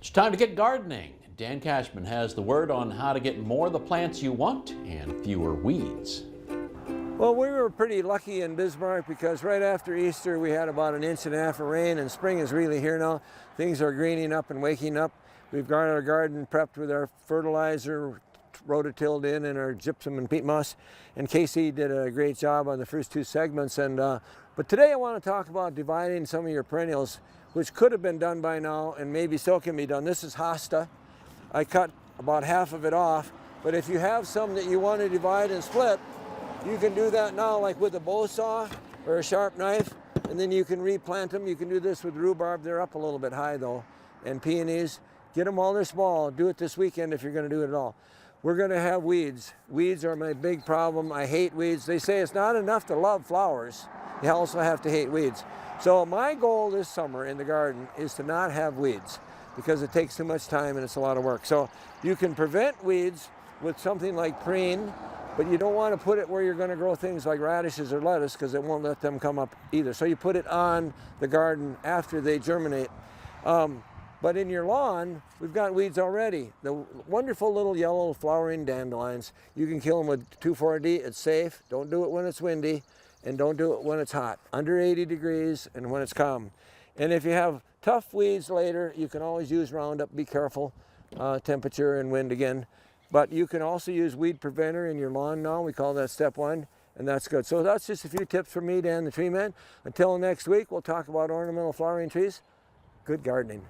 It's time to get gardening. Dan Cashman has the word on how to get more of the plants you want and fewer weeds. Well, we were pretty lucky in Bismarck because right after Easter we had about 1.5 inches of rain, and spring is really here now. Things are greening up and waking up. We've got our garden prepped with our fertilizer, rototilled in, and our gypsum and peat moss. And Casey did a great job on the first 2 segments. But today I want to talk about dividing some of your perennials, which could have been done by now and maybe still can be done. This is hosta. I cut about half of it off, but if you have some that you want to divide and split, you can do that now, like with a bow saw or a sharp knife, and then you can replant them. You can do this with rhubarb. They're up a little bit high though, and peonies. Get them while they're small. Do it this weekend if you're going to do it at all. We're going to have weeds. Weeds are my big problem. I hate weeds. They say it's not enough to love flowers. You also have to hate weeds. So my goal this summer in the garden is to not have weeds because it takes too much time and it's a lot of work. So you can prevent weeds with something like preen, but you don't want to put it where you're going to grow things like radishes or lettuce because it won't let them come up either. So you put it on the garden after they germinate. But in your lawn, we've got weeds already. The wonderful little yellow flowering dandelions, you can kill them with 2,4-D. It's safe. Don't do it when it's windy, and don't do it when it's hot. Under 80 degrees and when it's calm. And if you have tough weeds later, you can always use Roundup. Be careful, temperature and wind again. But you can also use weed preventer in your lawn now. We call that step 1, and that's good. So that's just a few tips from me, Dan the Tree Man. Until next week, we'll talk about ornamental flowering trees. Good gardening.